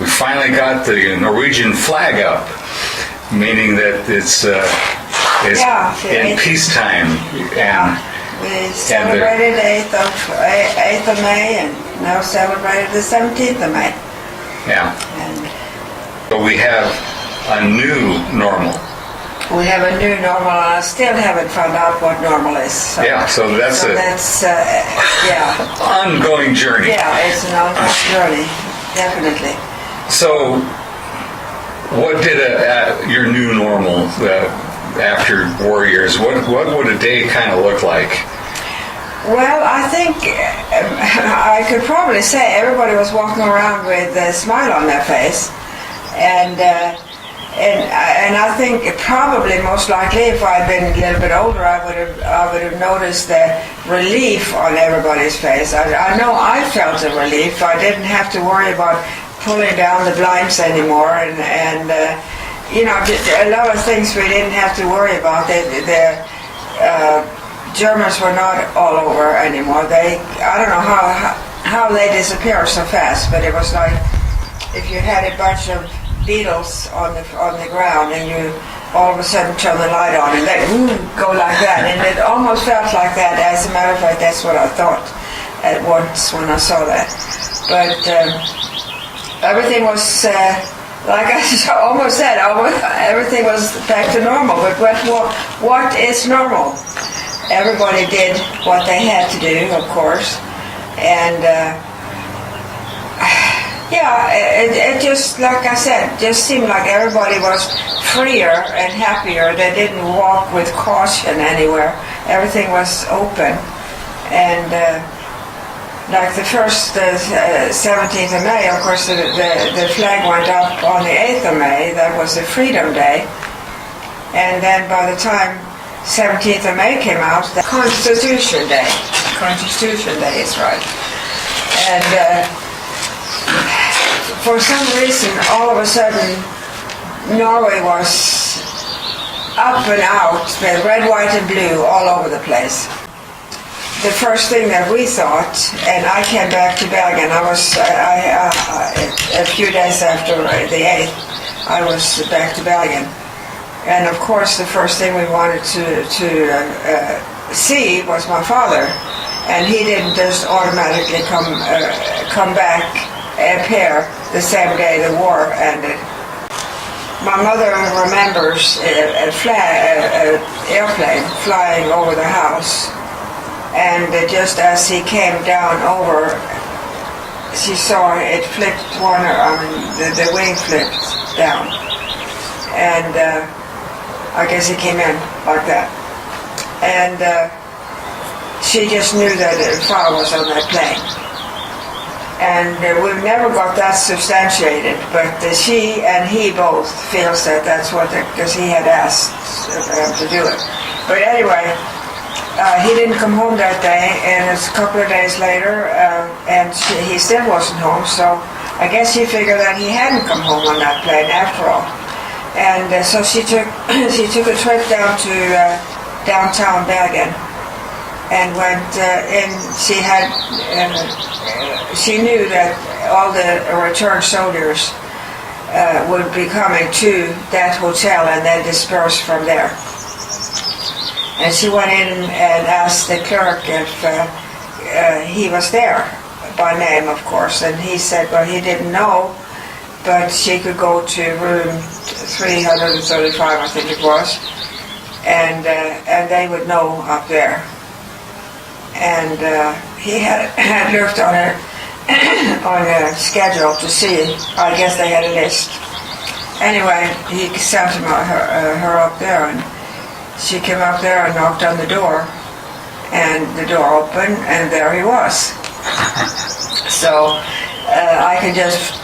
we finally got the Norwegian flag up, meaning that it's in peacetime. And we celebrated 8th of May, and now celebrated the 17th of May. Yeah. But we have a new normal. We have a new normal, and I still haven't found out what normal is. So that's ongoing journey. Yeah, it's an ongoing journey, definitely. So, what did your new normal after war years? What would a day kind of look like? Well, I think I could probably say everybody was walking around with a smile on their face, and I think probably most likely if I'd been a little bit older, I would have noticed the relief on everybody's face. I know I felt a relief. I didn't have to worry about pulling down the blinds anymore, and a lot of things we didn't have to worry about. The Germans were not all over anymore. I don't know how they disappeared so fast, but it was like if you had a bunch of beetles on the ground and you all of a sudden turn the light on and they go like that, and it almost felt like that. As a matter of fact, that's what I thought at once when I saw that. But everything was like I almost said, everything was back to normal. But what is normal? Everybody did what they had to do, of course, and it just, like I said, just seemed like everybody was freer and happier. They didn't walk with caution anywhere. Everything was open, and like the first 17th of May, of course, the flag went up on the 8th of May. That was the Freedom Day, and then by the time 17th of May came out, the Constitution Day. Constitution Day is right. And for some reason, all of a sudden, Norway was up and out, with red, white, and blue all over the place. The first thing that we thought, and I came back to Bergen. A few days after the 8th, I was back to Bergen. And of course, the first thing we wanted to see was my father, and he didn't just automatically come back appear the same day the war ended. My mother remembers an airplane flying over the house, and just as he came down over, she saw it flipped the wing flipped down, and I guess he came in like that. And she just knew that father was on that plane. And we've never got that substantiated, but she and he both feels that that's what, because he had asked them to do it. But anyway, he didn't come home that day, and it's a couple of days later, and he still wasn't home, so I guess she figured that he hadn't come home on that plane after all. And so she took a trip down to downtown Bergen, and went in. She knew that all the returned soldiers would be coming to that hotel and then disperse from there. And she went in and asked the clerk if he was there, by name, of course, and he said, well, he didn't know, but she could go to room 335, I think it was, and they would know up there. And he had looked on a schedule to see. I guess they had a list. Anyway, he sent her up there, and she came up there and knocked on the door, and the door opened, and there he was. So I can just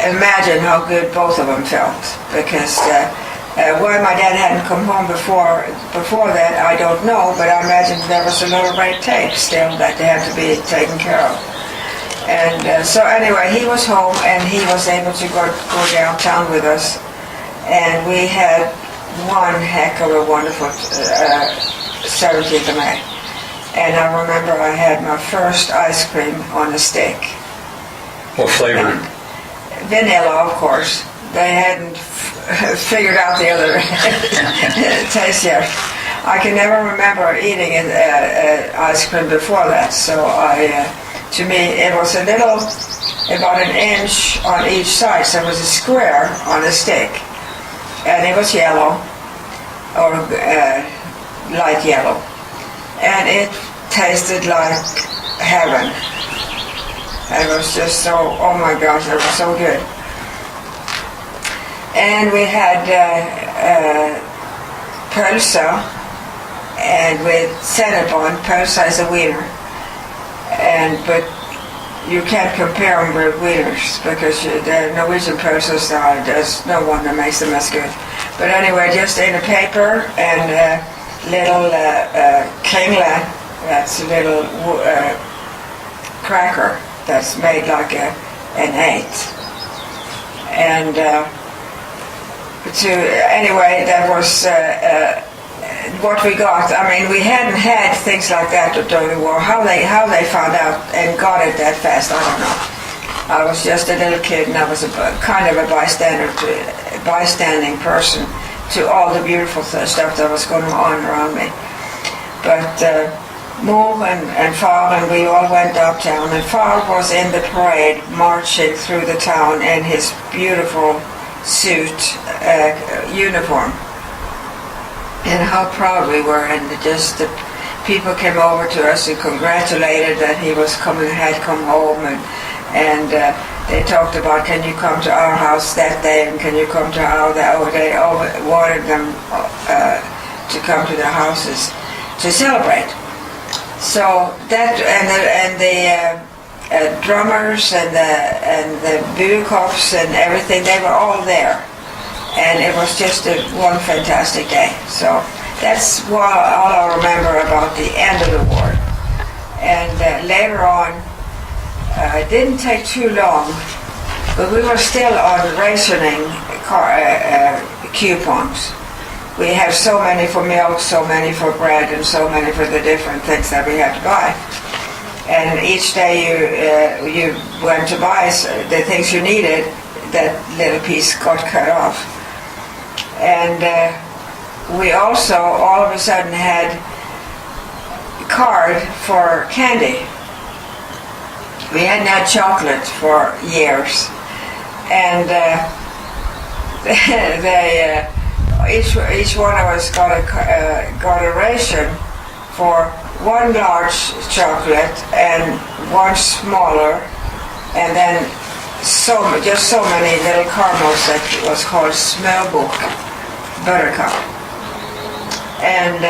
imagine how good both of them felt, because why my dad hadn't come home before that, I don't know, but I imagine there was a lot of red tape still that they had to be taken care of. And so anyway, he was home, and he was able to go downtown with us, and we had one heck of a wonderful 17th of May. And I remember I had my first ice cream on a stick. What flavor? vanilla, of course. They hadn't figured out the other taste yet. I can never remember eating ice cream before that, so to me it was a little, about an inch on each side, so it was a square on a stick, and it was yellow, or light yellow, and it tasted like heaven. It was just so, oh my gosh, it was so good. And we had pölsa, and with cinnamon. Pölsa is a wiener, but you can't compare them with wieners because the Norwegian pölsas, there's no one that makes them as good. But anyway, just in a paper and little kringle, that's a little cracker that's made like an eight. And anyway, that was what we got. I mean, we hadn't had things like that during the war. How they found out and got it that fast, I don't know. I was just a little kid, and I was kind of a bystanding person to all the beautiful stuff that was going on around me. But Mor and Far and we all went uptown, and Far was in the parade marching through the town in his beautiful suit uniform. And how proud we were, and just the people came over to us and congratulated that he had come home, and they talked about, can you come to our house that day, and can you come to our, they wanted them to come to their houses to celebrate. So that, and the drummers and the bukoffs and everything, they were all there. And it was just one fantastic day. So that's all I remember about the end of the war. And later on, it didn't take too long, but we were still on rationing coupons. We had so many for milk, so many for bread, and so many for the different things that we had to buy. And each day you went to buy the things you needed, that little piece got cut off. And we also all of a sudden had a card for candy. We hadn't had chocolate for years, and each one of us got a ration for one large chocolate and one smaller, and then just so many little caramels that was called smørbrød, buttercup. And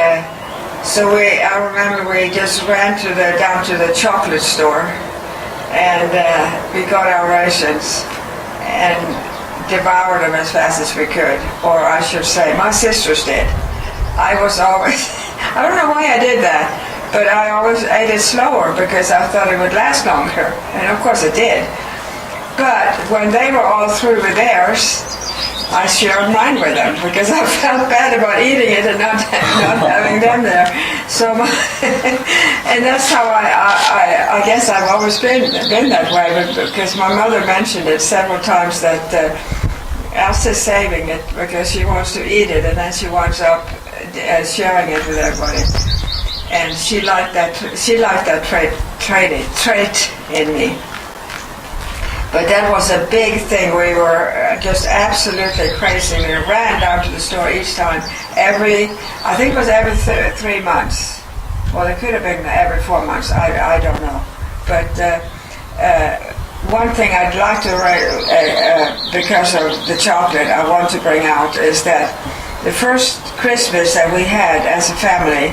so I remember we just ran down to the chocolate store, and we got our rations and devoured them as fast as we could. Or I should say, my sisters did. I was always, I don't know why I did that, but I always ate it slower because I thought it would last longer. And of course it did. But when they were all through with theirs, I shared mine with them because I felt bad about eating it and not having them there. So, and that's how I guess I've always been that way, because my mother mentioned it several times that Elsa's saving it because she wants to eat it, and then she winds up sharing it with everybody. And she liked that trait in me. But that was a big thing. We were just absolutely crazy. We ran down to the store each time. I think it was every 3 months. Well, it could have been every 4 months. I don't know. But one thing I'd like to write, because of the chocolate, I want to bring out is that the first Christmas that we had as a family,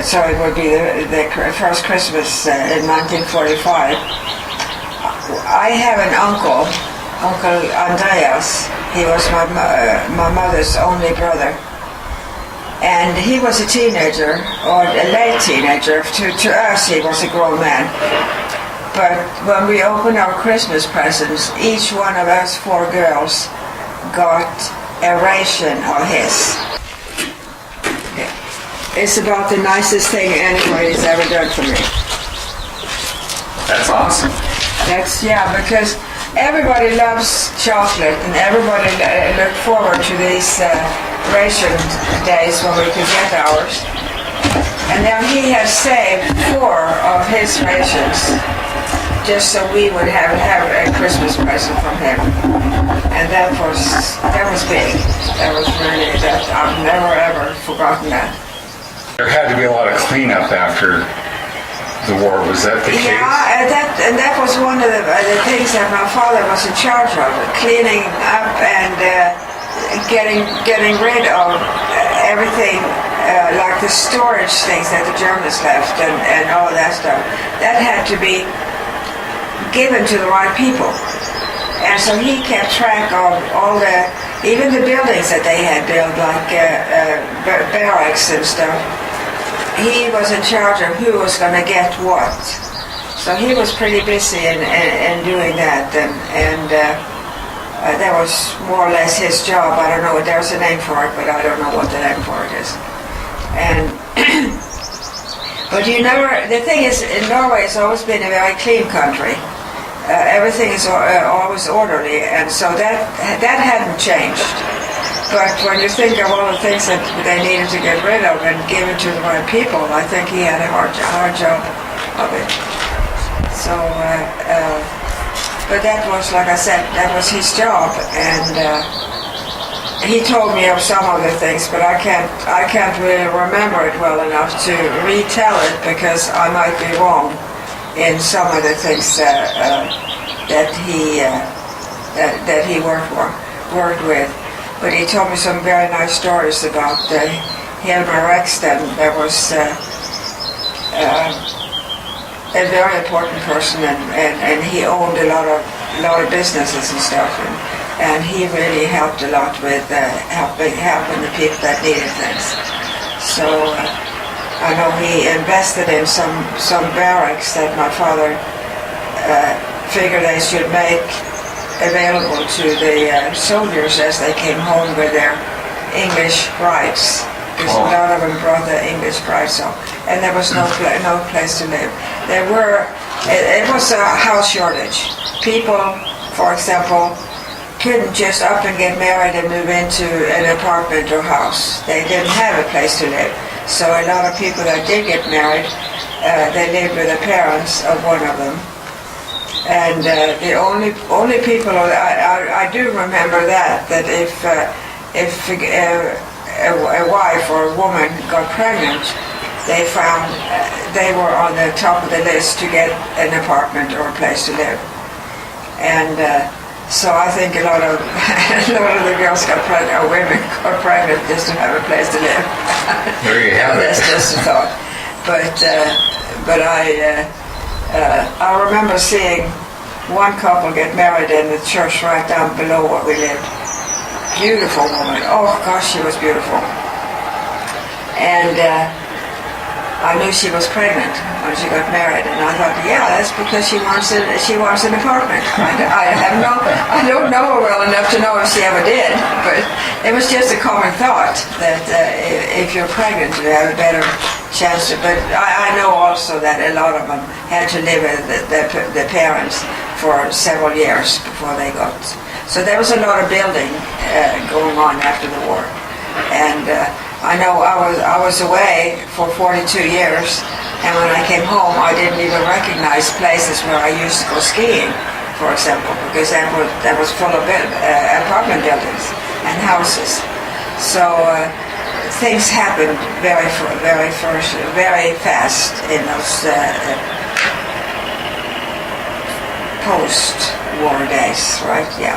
so it would be the first Christmas in 1945. I have an uncle, Uncle Andreas. He was my mother's only brother, and he was a teenager, or a late teenager. To us, he was a grown man. But when we opened our Christmas presents, each one of us 4 girls got a ration of his. It's about the nicest thing anybody's ever done for me. That's awesome. Because everybody loves chocolate, and everybody looked forward to these ration days when we could get ours. And now he has saved 4 of his rations just so we would have a Christmas present from him. And that was big. That was really, that I've never ever forgotten that. There had to be a lot of cleanup after the war. Was that the case? Yeah, and that was one of the things that my father was in charge of, cleaning up and getting rid of everything, like the storage things that the Germans left and all of that stuff. That had to be given to the right people. And so he kept track of all even the buildings that they had built, like barracks and stuff. He was in charge of who was going to get what. So he was pretty busy in doing that, and that was more or less his job. I don't know, there's a name for it, but I don't know what the name for it is. And but the thing is, in Norway it's always been a very clean country. Everything is always orderly, and so that hadn't changed. But when you think of all the things that they needed to get rid of and give it to the right people, I think he had a hard job of it. So, but that was, like I said, that was his job, and he told me of some of the things, but I can't really remember it well enough to retell it because I might be wrong in some of the things that he worked with. But he told me some very nice stories about Hilmar Rexton. That was a very important person, and he owned a lot of businesses and stuff, and he really helped a lot with helping the people that needed things. So I know he invested in some barracks that my father figured they should make available to the soldiers as they came home with their English brides. Because a lot of them brought their English brides home, and there was no place to live. It was a house shortage. People, for example, couldn't just up and get married and move into an apartment or house. They didn't have a place to live. So a lot of people that did get married, they lived with the parents of one of them. And the only people I do remember that if a wife or a woman got pregnant, they were on the top of the list to get an apartment or a place to live. And so I think a lot of the girls got pregnant, or women got pregnant just to have a place to live. There you have it. That's just a thought. But I remember seeing one couple get married in the church right down below where we lived. Beautiful woman. Oh gosh, she was beautiful. And I knew she was pregnant when she got married, and I thought, yeah, that's because she wants an apartment. I don't know her well enough to know if she ever did, but it was just a common thought that if you're pregnant, you have a better chance. But I know also that a lot of them had to live with the parents for several years before they got. So there was a lot of building going on after the war, and I know I was away for 42 years, and when I came home, I didn't even recognize places where I used to go skiing, for example, because that was full of apartment buildings and houses. So things happened very fast in those post-war days, right? Yeah.